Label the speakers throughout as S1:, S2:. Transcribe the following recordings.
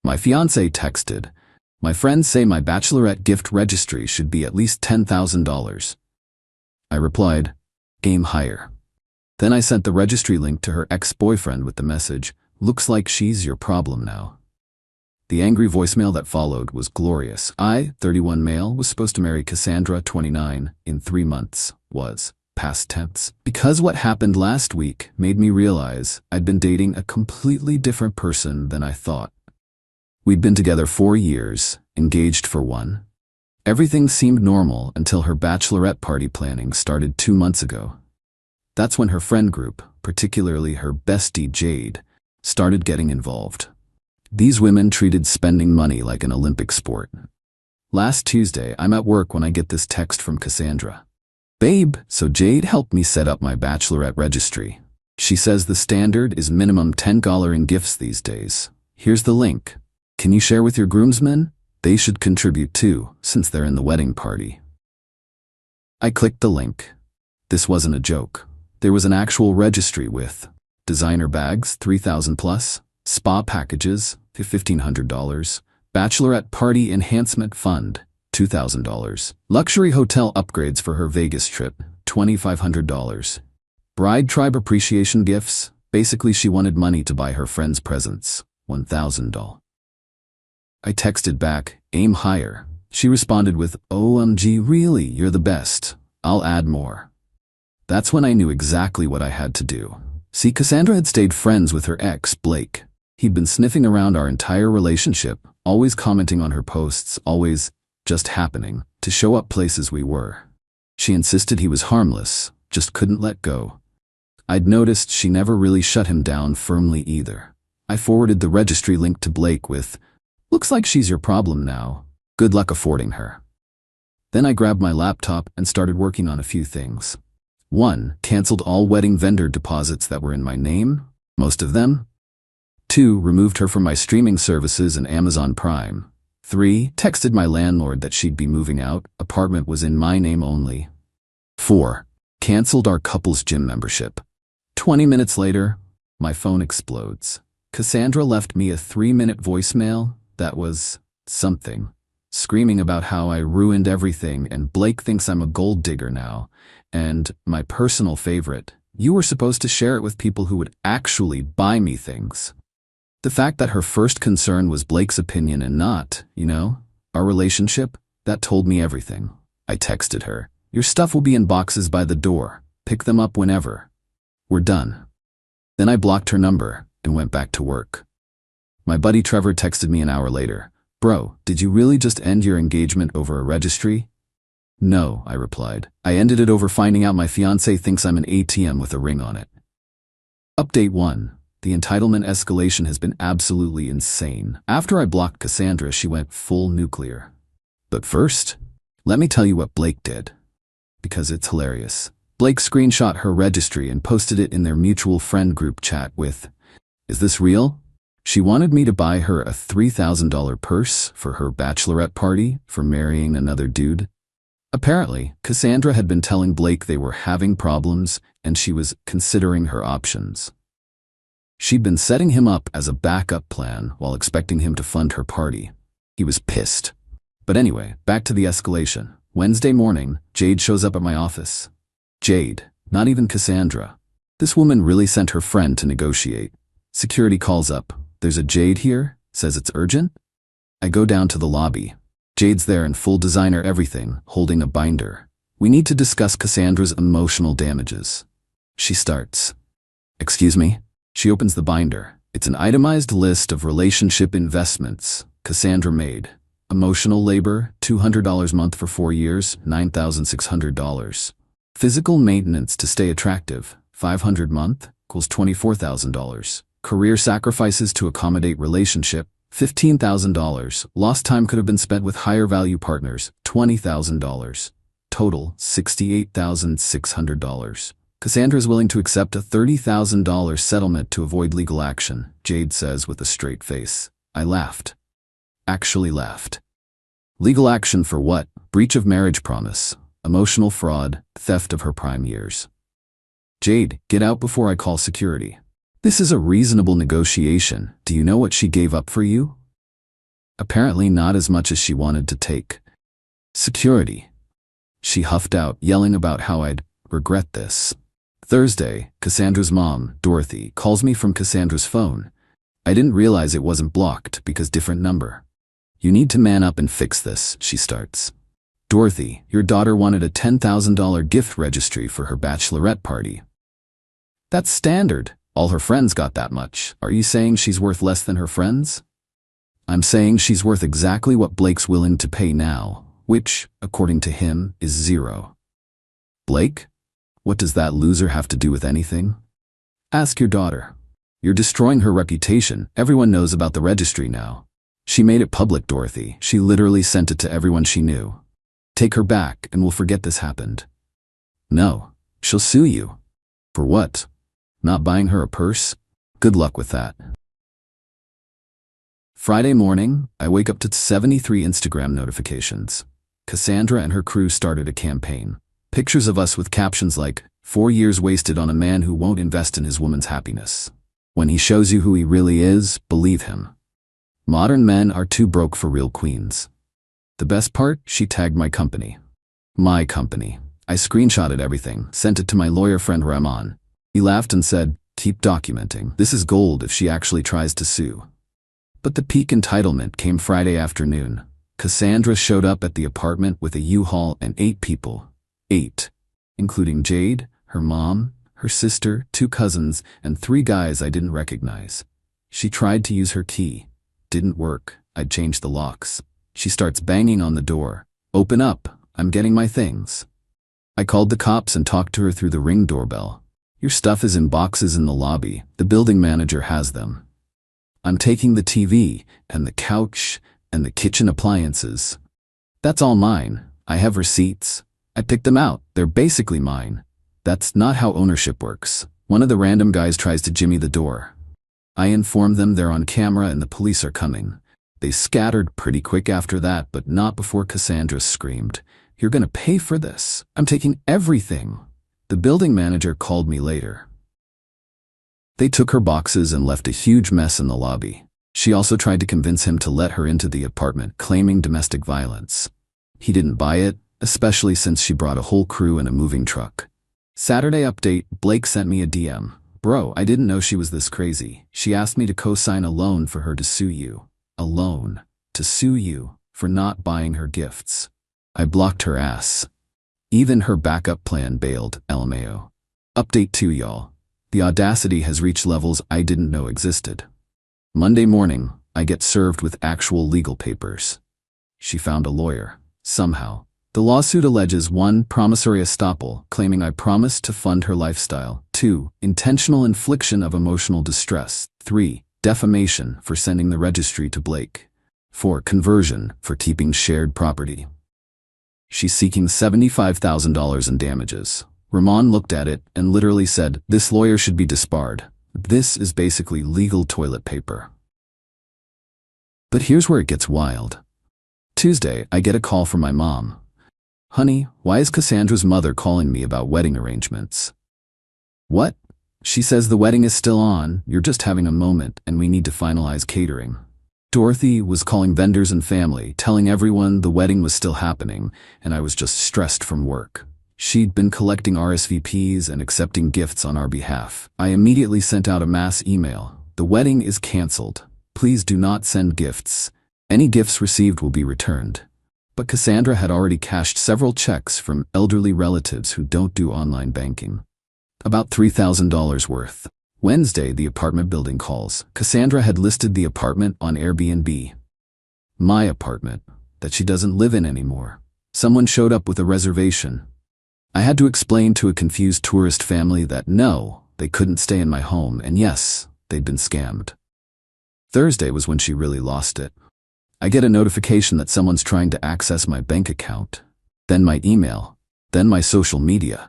S1: My fiancé texted, "My friends say my Bachelorette gift registry should be at least $10,000. I replied, "Aim higher." Then I sent the registry link to her ex-boyfriend with the message, "Looks like she's your problem now." The angry voicemail that followed was glorious. I, 31 male, was supposed to marry Cassandra, 29, in 3 months, was past tense. Because what happened last week made me realize I'd been dating a completely different person than I thought. We'd been together 4 years, engaged for 1. Everything seemed normal until her bachelorette party planning started 2 months ago. That's when her friend group, particularly her bestie Jade, started getting involved. These women treated spending money like an Olympic sport. Last Tuesday, I'm at work when I get this text from Cassandra. "Babe, so Jade helped me set up my Bachelorette registry. She says the standard is minimum $10 in gifts these days. Here's the link. Can you share with your groomsmen? They should contribute too, since they're in the wedding party." I clicked the link. This wasn't a joke. There was an actual registry with designer bags, $3,000 plus, spa packages, $1,500, Bachelorette Party Enhancement Fund, $2,000, luxury hotel upgrades for her Vegas trip, $2,500, bride tribe appreciation gifts, basically she wanted money to buy her friends presents, $1,000. I texted back, "Aim higher." She responded with, "OMG, really, you're the best. I'll add more." That's when I knew exactly what I had to do. See, Cassandra had stayed friends with her ex, Blake. He'd been sniffing around our entire relationship, always commenting on her posts, always just happening to show up places we were. She insisted he was harmless, just couldn't let go. I'd noticed she never really shut him down firmly either. I forwarded the registry link to Blake with, "Looks like she's your problem now. Good luck affording her." Then I grabbed my laptop and started working on a few things. 1. Canceled all wedding vendor deposits that were in my name, most of them. 2. Removed her from my streaming services and Amazon Prime. 3. Texted my landlord that she'd be moving out, apartment was in my name only. 4. Canceled our couple's gym membership. 20 minutes later, my phone explodes. Cassandra left me a 3-minute voicemail that was something, screaming about how I ruined everything and Blake thinks I'm a gold digger now. And, my personal favorite, you were supposed to share it with people who would actually buy me things. The fact that her first concern was Blake's opinion and not, our relationship, that told me everything. I texted her, "Your stuff will be in boxes by the door. Pick them up whenever. We're done." Then I blocked her number and went back to work. My buddy Trevor texted me an hour later, "Bro, did you really just end your engagement over a registry?" "No," I replied. "I ended it over finding out my fiancé thinks I'm an ATM with a ring on it." Update 1. The entitlement escalation has been absolutely insane. After I blocked Cassandra, she went full nuclear. But first, let me tell you what Blake did. Because it's hilarious. Blake screenshot her registry and posted it in their mutual friend group chat with, "Is this real? She wanted me to buy her a $3,000 purse for her bachelorette party for marrying another dude." Apparently, Cassandra had been telling Blake they were having problems and she was considering her options. She'd been setting him up as a backup plan while expecting him to fund her party. He was pissed. But anyway, back to the escalation. Wednesday morning, Jade shows up at my office. Jade, not even Cassandra. This woman really sent her friend to negotiate. Security calls up. "There's a Jade here, says it's urgent." I go down to the lobby. Jade's there in full designer everything, holding a binder. "We need to discuss Cassandra's emotional damages." She starts. "Excuse me?" She opens the binder. It's an itemized list of relationship investments Cassandra made. Emotional labor, $200 a month for 4 years, $9,600. Physical maintenance to stay attractive, $500 a month, equals $24,000. Career sacrifices to accommodate relationship, $15,000. Lost time could have been spent with higher value partners, $20,000. Total, $68,600. Cassandra is willing to accept a $30,000 settlement to avoid legal action, Jade says with a straight face. I laughed. Actually laughed. Legal action for what? Breach of marriage promise, emotional fraud, theft of her prime years. Jade, get out before I call security. This is a reasonable negotiation. Do you know what she gave up for you? Apparently not as much as she wanted to take. Security. She huffed out, yelling about how I'd regret this. Thursday, Cassandra's mom, Dorothy, calls me from Cassandra's phone. I didn't realize it wasn't blocked because different number. You need to man up and fix this, she starts. Dorothy, your daughter wanted a $10,000 gift registry for her bachelorette party. That's standard. All her friends got that much. Are you saying she's worth less than her friends? I'm saying she's worth exactly what Blake's willing to pay now, which, according to him, is zero. Blake? What does that loser have to do with anything? Ask your daughter. You're destroying her reputation. Everyone knows about the registry now. She made it public, Dorothy. She literally sent it to everyone she knew. Take her back and we'll forget this happened. No, she'll sue you. For what? Not buying her a purse? Good luck with that. Friday morning, I wake up to 73 Instagram notifications. Cassandra and her crew started a campaign. Pictures of us with captions like, 4 years wasted on a man who won't invest in his woman's happiness. When he shows you who he really is, believe him. Modern men are too broke for real queens. The best part, she tagged my company. My company. I screenshotted everything, sent it to my lawyer friend Rahman. He laughed and said, keep documenting. This is gold if she actually tries to sue. But the peak entitlement came Friday afternoon. Cassandra showed up at the apartment with a U-Haul and 8 people. 8. Including Jade, her mom, her sister, 2 cousins, and 3 guys I didn't recognize. She tried to use her key. Didn't work. I'd changed the locks. She starts banging on the door. Open up. I'm getting my things. I called the cops and talked to her through the Ring doorbell. Your stuff is in boxes in the lobby. The building manager has them. I'm taking the TV and the couch and the kitchen appliances. That's all mine. I have receipts. I picked them out. They're basically mine. That's not how ownership works. One of the random guys tries to jimmy the door. I inform them they're on camera and the police are coming. They scattered pretty quick after that, but not before Cassandra screamed, "You're gonna pay for this. I'm taking everything." The building manager called me later. They took her boxes and left a huge mess in the lobby. She also tried to convince him to let her into the apartment, claiming domestic violence. He didn't buy it, especially since she brought a whole crew in a moving truck. Saturday update, Blake sent me a DM. Bro, I didn't know she was this crazy. She asked me to co-sign a loan for her to sue you. A loan. To sue you for not buying her gifts. I blocked her ass. Even her backup plan bailed, LMAO. Update 2 y'all. The audacity has reached levels I didn't know existed. Monday morning, I get served with actual legal papers. She found a lawyer. Somehow. The lawsuit alleges 1. Promissory estoppel, claiming I promised to fund her lifestyle. 2. Intentional infliction of emotional distress. 3. Defamation for sending the registry to Blake. 4. Conversion for keeping shared property. She's seeking $75,000 in damages. Rahman looked at it and literally said, "This lawyer should be disbarred. This is basically legal toilet paper." But here's where it gets wild. Tuesday, I get a call from my mom. "Honey, why is Cassandra's mother calling me about wedding arrangements?" "What?" She says the wedding is still on, you're just having a moment, and we need to finalize catering. Dorothy was calling vendors and family, telling everyone the wedding was still happening, and I was just stressed from work. She'd been collecting RSVPs and accepting gifts on our behalf. I immediately sent out a mass email. "The wedding is canceled. Please do not send gifts. Any gifts received will be returned." But Cassandra had already cashed several checks from elderly relatives who don't do online banking. About $3,000 worth. Wednesday, the apartment building calls. Cassandra had listed the apartment on Airbnb. My apartment, that she doesn't live in anymore. Someone showed up with a reservation. I had to explain to a confused tourist family that no, they couldn't stay in my home, and yes, they'd been scammed. Thursday was when she really lost it. I get a notification that someone's trying to access my bank account, then my email, then my social media.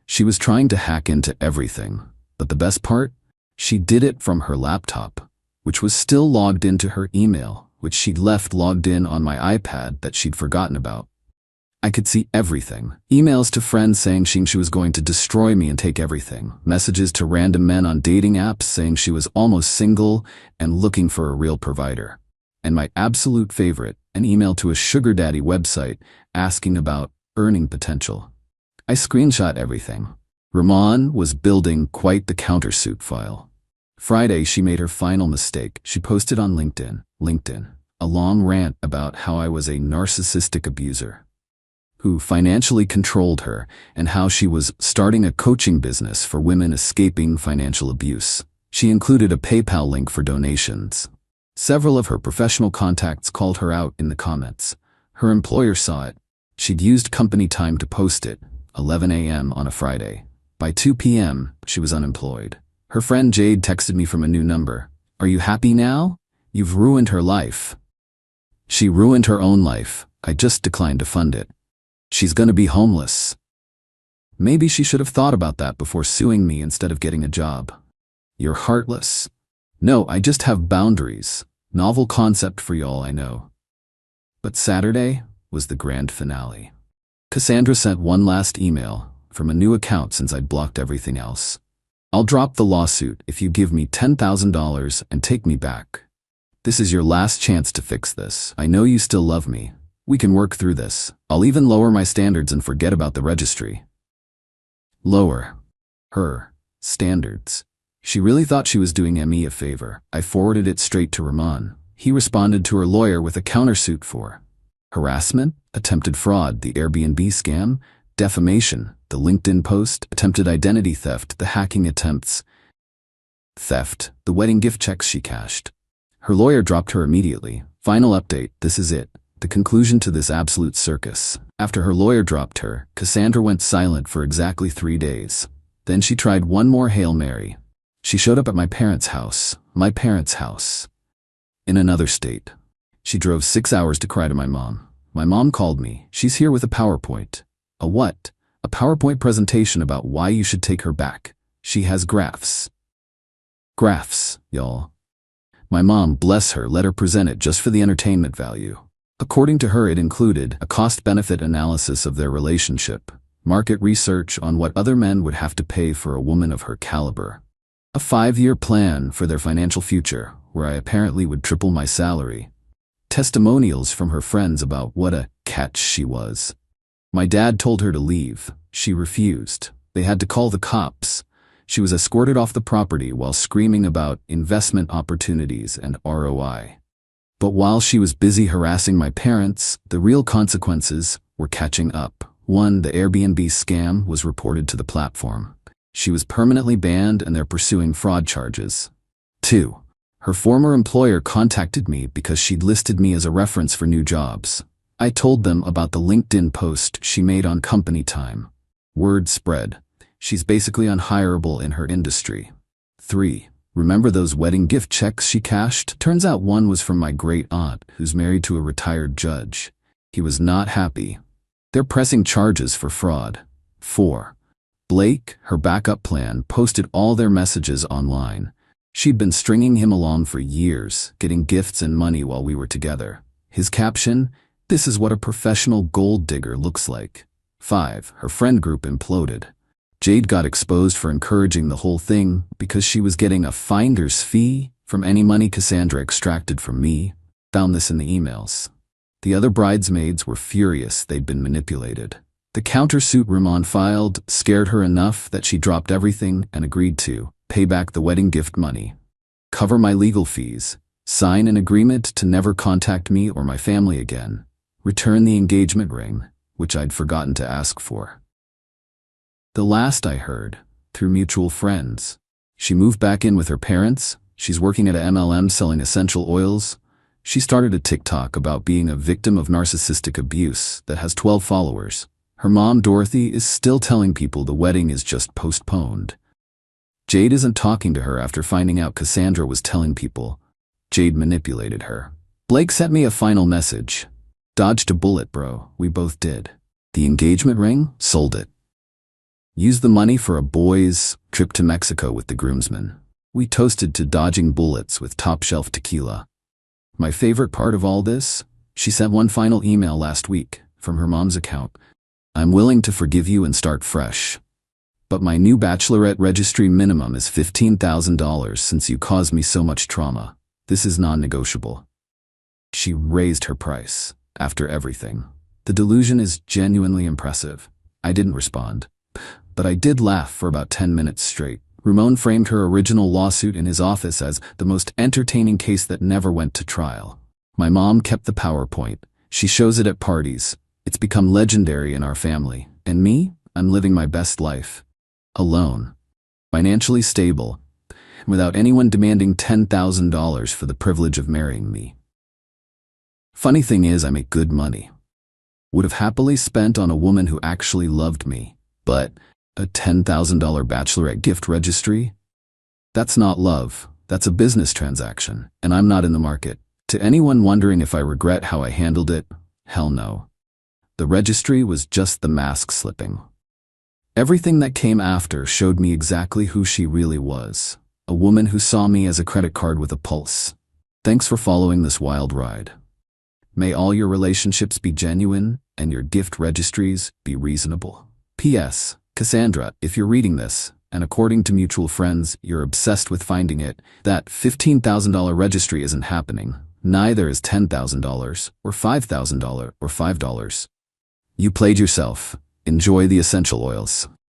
S1: She was trying to hack into everything, but the best part? She did it from her laptop, which was still logged into her email, which she'd left logged in on my iPad that she'd forgotten about. I could see everything. Emails to friends saying she was going to destroy me and take everything. Messages to random men on dating apps saying she was almost single and looking for a real provider. And my absolute favorite, an email to a sugar daddy website asking about earning potential. I screenshot everything. Ramon was building quite the countersuit file. Friday, she made her final mistake. She posted on LinkedIn, a long rant about how I was a narcissistic abuser who financially controlled her and how she was starting a coaching business for women escaping financial abuse. She included a PayPal link for donations. Several of her professional contacts called her out in the comments. Her employer saw it. She'd used company time to post it, 11 a.m. on a Friday. By 2 p.m., she was unemployed. Her friend Jade texted me from a new number. "Are you happy now? You've ruined her life." She ruined her own life. I just declined to fund it. She's gonna be homeless. Maybe she should have thought about that before suing me instead of getting a job. You're heartless. No, I just have boundaries. Novel concept for y'all, I know. But Saturday was the grand finale. Cassandra sent one last email from a new account since I'd blocked everything else. "I'll drop the lawsuit if you give me $10,000 and take me back. This is your last chance to fix this. I know you still love me. We can work through this. I'll even lower my standards and forget about the registry." Lower her standards. She really thought she was doing me a favor. I forwarded it straight to Ramon. He responded to her lawyer with a countersuit for harassment, attempted fraud, the Airbnb scam, defamation, the LinkedIn post, attempted identity theft, the hacking attempts, theft, the wedding gift checks she cashed. Her lawyer dropped her immediately. Final update, this is it. The conclusion to this absolute circus. After her lawyer dropped her, Cassandra went silent for exactly 3 days. Then she tried one more Hail Mary. She showed up at my parents' house, in another state. She drove 6 hours to cry to my mom. My mom called me. She's here with a PowerPoint. A what? A PowerPoint presentation about why you should take her back. She has graphs. Graphs, y'all. My mom, bless her, let her present it just for the entertainment value. According to her, it included a cost-benefit analysis of their relationship, market research on what other men would have to pay for a woman of her caliber, a 5-year plan for their financial future, where I apparently would triple my salary, testimonials from her friends about what a catch she was. My dad told her to leave. She refused. They had to call the cops. She was escorted off the property while screaming about investment opportunities and ROI. But while she was busy harassing my parents, the real consequences were catching up. 1. The Airbnb scam was reported to the platform. She was permanently banned and they're pursuing fraud charges. 2. Her former employer contacted me because she'd listed me as a reference for new jobs. I told them about the LinkedIn post she made on company time. Word spread. She's basically unhireable in her industry. 3. Remember those wedding gift checks she cashed? Turns out one was from my great aunt, who's married to a retired judge. He was not happy. They're pressing charges for fraud. 4. Blake, her backup plan, posted all their messages online. She'd been stringing him along for years, getting gifts and money while we were together. His caption, "This is what a professional gold digger looks like." 5. Her friend group imploded. Jade got exposed for encouraging the whole thing because she was getting a finder's fee from any money Cassandra extracted from me. Found this in the emails. The other bridesmaids were furious they'd been manipulated. The countersuit Ramon filed scared her enough that she dropped everything and agreed to pay back the wedding gift money, cover my legal fees, sign an agreement to never contact me or my family again, return the engagement ring, which I'd forgotten to ask for. The last I heard, through mutual friends, she moved back in with her parents. She's working at a MLM selling essential oils. She started a TikTok about being a victim of narcissistic abuse that has 12 followers. Her mom, Dorothy, is still telling people the wedding is just postponed. Jade isn't talking to her after finding out Cassandra was telling people. Jade manipulated her. Blake sent me a final message. Dodged a bullet, bro. We both did. The engagement ring? Sold it. Used the money for a boys' trip to Mexico with the groomsmen. We toasted to dodging bullets with top-shelf tequila. My favorite part of all this? She sent one final email last week from her mom's account. "I'm willing to forgive you and start fresh. But my new Bachelorette registry minimum is $15,000 since you caused me so much trauma. This is non-negotiable." She raised her price. After everything. The delusion is genuinely impressive. I didn't respond. But I did laugh for about 10 minutes straight. Ramon framed her original lawsuit in his office as the most entertaining case that never went to trial. My mom kept the PowerPoint. She shows it at parties. It's become legendary in our family. And me? I'm living my best life. Alone. Financially stable. Without anyone demanding $10,000 for the privilege of marrying me. Funny thing is, I make good money. Would have happily spent on a woman who actually loved me. But a $10,000 Bachelorette gift registry? That's not love. That's a business transaction. And I'm not in the market. To anyone wondering if I regret how I handled it, hell no. The registry was just the mask slipping. Everything that came after showed me exactly who she really was. A woman who saw me as a credit card with a pulse. Thanks for following this wild ride. May all your relationships be genuine and your gift registries be reasonable. P.S. Cassandra, if you're reading this, and according to mutual friends, you're obsessed with finding it, that $15,000 registry isn't happening. Neither is $10,000, or $5,000, or $5. You played yourself. Enjoy the essential oils.